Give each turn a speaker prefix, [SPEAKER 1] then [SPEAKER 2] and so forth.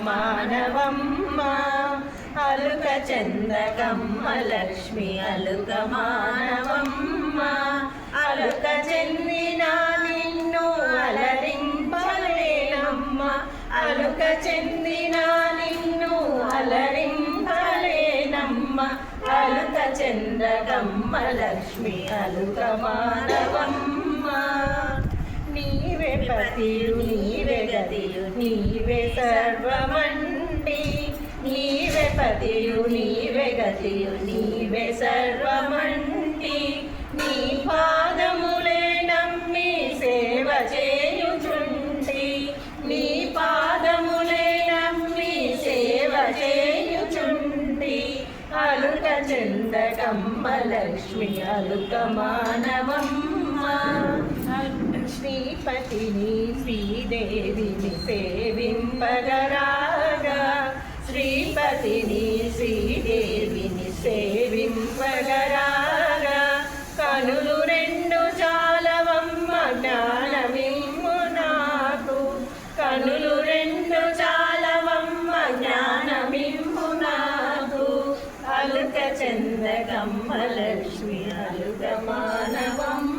[SPEAKER 1] మానవమ్మ అలుక చందకమ్మ లక్ష్మి అలుక మానవమ్మ అలుక చెందిన నిన్ను అలరింపలేనమ్మ అలుక చెందిన నిన్ను అలరింపలేనమ్మ అలుక చందకమ్మ లక్ష్మి అలుక మానవమ్మ నీవే పతియు నీవే గతియు నీవే సర్వమంటి నీవే పతియు నీవే గతియు నీవే సర్వమంటి నీ పాదములే నమ్మి సేవ చేయుచుంటి నీ పాదములే నమ్మి సేవ చేయుచుంటి అలుక చందకమ్మ లక్ష్మి అలుక మానవమ్మ శ్రీపతిని శ్రీదేవిని సేవింపగరాగా శ్రీపతిని శ్రీదేవిని సేవింపగరాగా కనులు రెండు చాలవమ్మ జ్ఞానమిమ్ము నాకు కనులు రెండు చాలవమ్మ జ్ఞానమిమ్ము నాకు అలుక చందకమ్మ లక్ష్మి అలుక మానవమ్మ